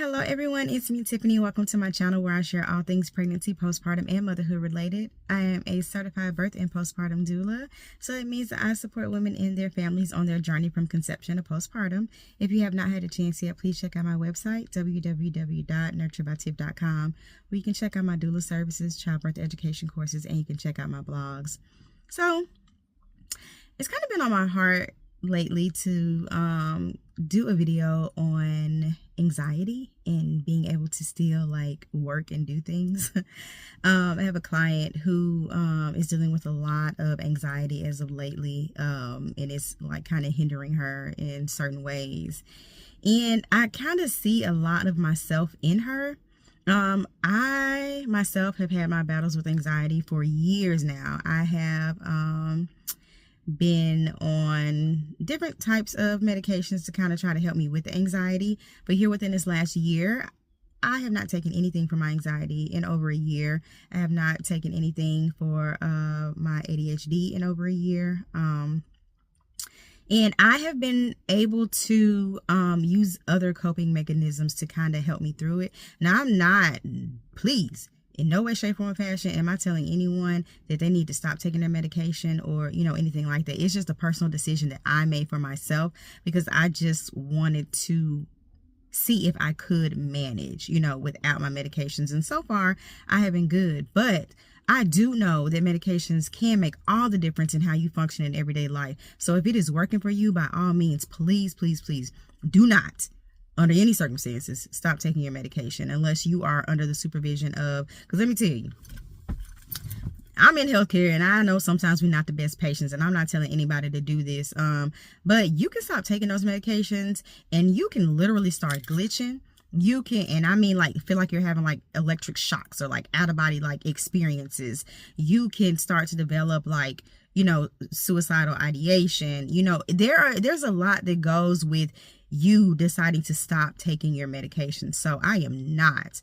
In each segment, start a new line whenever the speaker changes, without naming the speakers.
Hello everyone, it's me Tiffany. Welcome to my channel where I share all things pregnancy, postpartum, and motherhood related. I am a certified birth and postpartum doula, so it means that I support women and their families on their journey from conception to postpartum. If you have not had a chance yet, please check out my website, www.nurturebytiff.com, where you can check out my doula services, childbirth education courses, and you can check out my blogs. So it's kind of been on my heart lately to do a video on anxiety and being able to still like work and do things. I have a client who is dealing with a lot of anxiety as of lately, and it's like kind of hindering her in certain ways, and I kind of see a lot of myself in her. I myself have had my battles with anxiety for years now. I have been on different types of medications to kind of try to help me with the anxiety, but here within this last year I have not taken anything for my anxiety in over a year. I have not taken anything for my ADHD in over a year, and I have been able to use other coping mechanisms to kind of help me through it. Now, I'm not, please, in no way, shape, form, or fashion am I telling anyone that they need to stop taking their medication or, anything like that. It's just a personal decision that I made for myself because I just wanted to see if I could manage, without my medications. And so far, I have been good. But I do know that medications can make all the difference in how you function in everyday life. So if it is working for you, by all means, please, please, please do not, under any circumstances, stop taking your medication unless you are under the supervision of, because let me tell you, I'm in healthcare and I know sometimes we're not the best patients, and I'm not telling anybody to do this, but you can stop taking those medications and you can literally start glitching. You can, and I mean like feel like you're having like electric shocks or like out of body like experiences. You can start to develop like, suicidal ideation. There's a lot that goes with you deciding to stop taking your medication. So I am not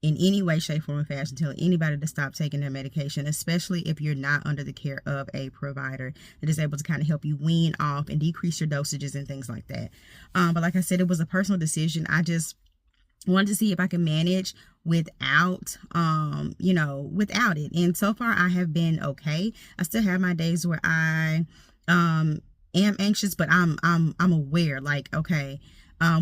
in any way, shape, form, or fashion telling anybody to stop taking their medication, especially if you're not under the care of a provider that is able to kind of help you wean off and decrease your dosages and things like that. But like I said, it was a personal decision. I just wanted to see if I could manage without without it. And so far I have been okay. I still have my days where I am anxious, but I'm aware, like, okay,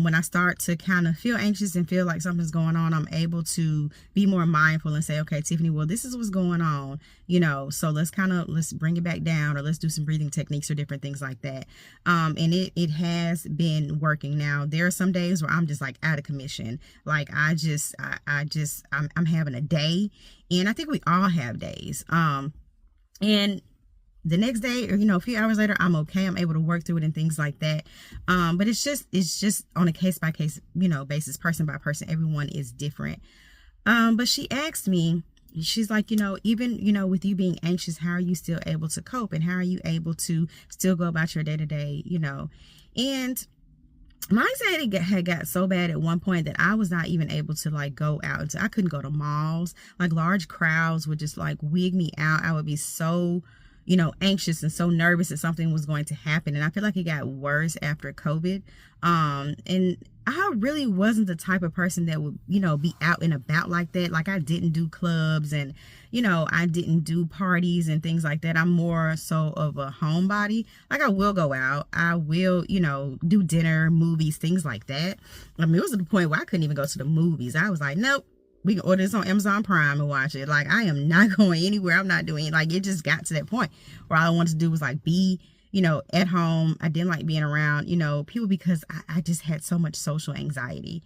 when I start to kind of feel anxious and feel like something's going on, I'm able to be more mindful and say, okay, Tiffany, well, this is what's going on, so let's bring it back down, or let's do some breathing techniques or different things like that. And it has been working. Now, there are some days where I'm just like out of commission. Like I'm having a day, and I think we all have days. And the next day, or a few hours later, I'm okay. I'm able to work through it and things like that. But it's just on a case by case, basis, person by person. Everyone is different. But she asked me, she's like, even with you being anxious, how are you still able to cope, and how are you able to still go about your day to day, And my anxiety had got so bad at one point that I was not even able to like go out. I couldn't go to malls. Like large crowds would just like wig me out. I would be so anxious and so nervous that something was going to happen. And I feel like it got worse after COVID. And I really wasn't the type of person that would, be out and about like that. Like I didn't do clubs and, I didn't do parties and things like that. I'm more so of a homebody. Like I will go out. I will, do dinner, movies, things like that. I mean, it was to the point where I couldn't even go to the movies. I was like, nope. We can order this on Amazon Prime and watch it. Like, I am not going anywhere. I'm not doing it. Like, it just got to that point where all I wanted to do was like be, at home. I didn't like being around, people, because I just had so much social anxiety.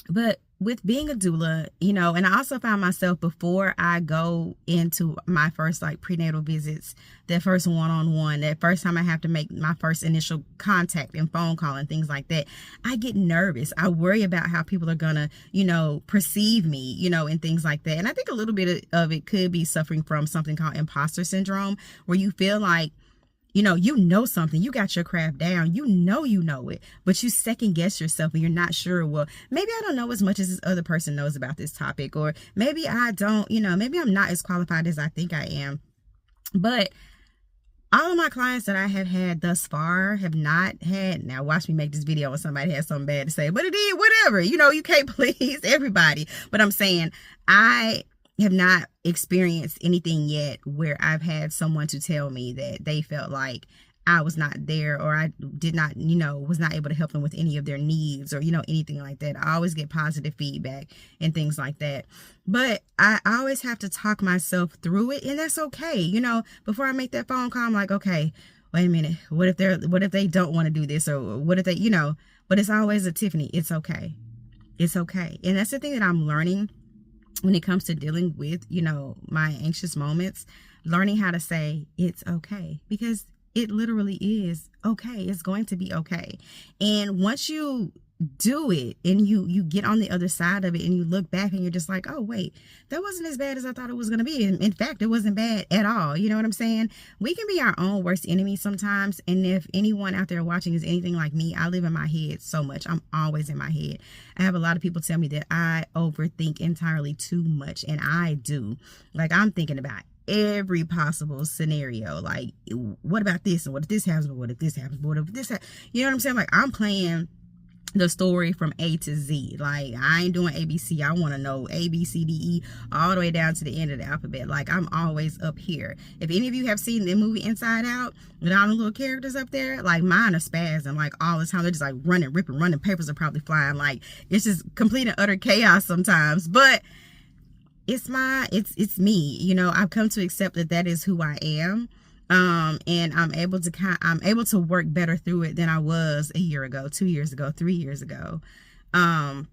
But with being a doula, and I also found myself, before I go into my first like prenatal visits, that first one-on-one, that first time I have to make my first initial contact and phone call and things like that, I get nervous. I worry about how people are gonna, perceive me, and things like that. And I think a little bit of it could be suffering from something called imposter syndrome, where you feel like, something, you got your craft down, you know it, but you second guess yourself and you're not sure, well, maybe I don't know as much as this other person knows about this topic, or maybe I don't, maybe I'm not as qualified as I think I am. But all of my clients that I have had thus far have not had, now watch me make this video when somebody has something bad to say, but it is whatever, you know, you can't please everybody. But I'm saying, I have not experienced anything yet where I've had someone to tell me that they felt like I was not there, or I did not, you know, was not able to help them with any of their needs, or, you know, anything like that. I always get positive feedback and things like that. But I always have to talk myself through it, and that's okay. You know, before I make that phone call, I'm like, okay, wait a minute. What if they don't want to do this, or what if they, you know, but it's always a Tiffany. It's okay. It's okay. And that's the thing that I'm learning when it comes to dealing with, you know, my anxious moments, learning how to say it's okay, because it literally is okay. It's going to be okay. And once you do it and you get on the other side of it and you look back and you're just like, oh, wait, that wasn't as bad as I thought it was going to be. And in fact, it wasn't bad at all. You know what I'm saying? We can be our own worst enemy sometimes. And if anyone out there watching is anything like me, I live in my head so much. I'm always in my head. I have a lot of people tell me that I overthink entirely too much. And I do. Like, I'm thinking about every possible scenario. Like, what about this? And what if this happens? But what if this happens? But what if this happens? You know what I'm saying? Like, I'm playing the story from A to Z. Like, I ain't doing ABC. I want to know A, B, C, D, E, all the way down to the end of the alphabet. Like, I'm always up here. If any of you have seen the movie Inside Out, with all the little characters up there, like, mine are spazzing, like, all the time. They're just like running, ripping, running. Papers are probably flying. Like, it's just complete and utter chaos sometimes. But it's me. You know, I've come to accept that that is who I am. And I'm able to work better through it than I was a year ago, 2 years ago, 3 years ago. And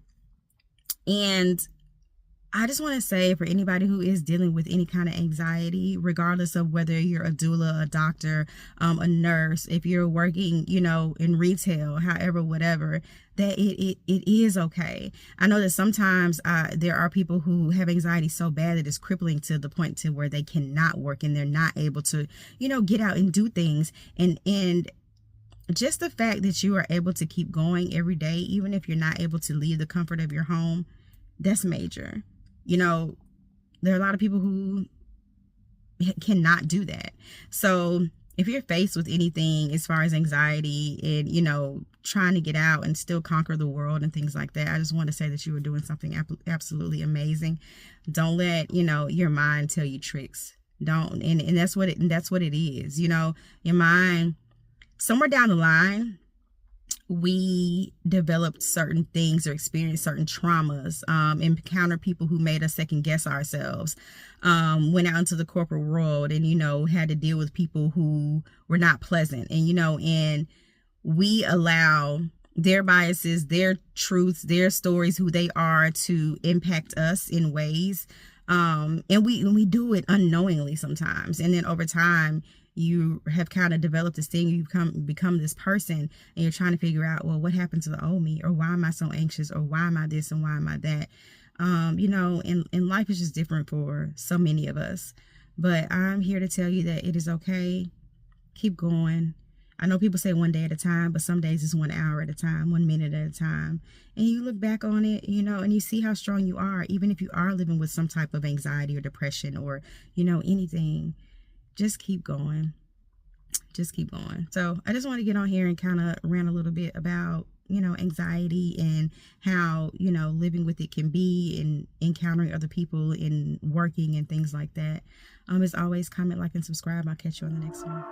I just want to say, for anybody who is dealing with any kind of anxiety, regardless of whether you're a doula, a doctor, a nurse, if you're working, you know, in retail, however, whatever, that it is okay. I know that sometimes there are people who have anxiety so bad that it's crippling to the point to where they cannot work and they're not able to, you know, get out and do things. And just the fact that you are able to keep going every day, even if you're not able to leave the comfort of your home, that's major. You know, there are a lot of people who cannot do that. So if you're faced with anything as far as anxiety and, you know, trying to get out and still conquer the world and things like that, I just want to say that you are doing something absolutely amazing. Don't let, you know, your mind tell you tricks. Don't. And that's what it is. You know, your mind, somewhere down the line, we developed certain things or experienced certain traumas, encountered people who made us second guess ourselves, went out into the corporate world and, you know, had to deal with people who were not pleasant. And, you know, and we allow their biases, their truths, their stories, who they are, to impact us in ways. And we do it unknowingly sometimes. And then over time, you have kind of developed this thing, you become this person, and you're trying to figure out, well, what happened to the old me, or why am I so anxious, or why am I this and why am I that? You know, and life is just different for so many of us. But I'm here to tell you that it is okay. Keep going. I know people say one day at a time, but some days it's 1 hour at a time, 1 minute at a time. And you look back on it, you know, and you see how strong you are, even if you are living with some type of anxiety or depression or, you know, anything. Just keep going. Just keep going. So I just want to get on here and kind of rant a little bit about, you know, anxiety and how, you know, living with it can be, and encountering other people and working and things like that. As always, comment, like, and subscribe. I'll catch you on the next one.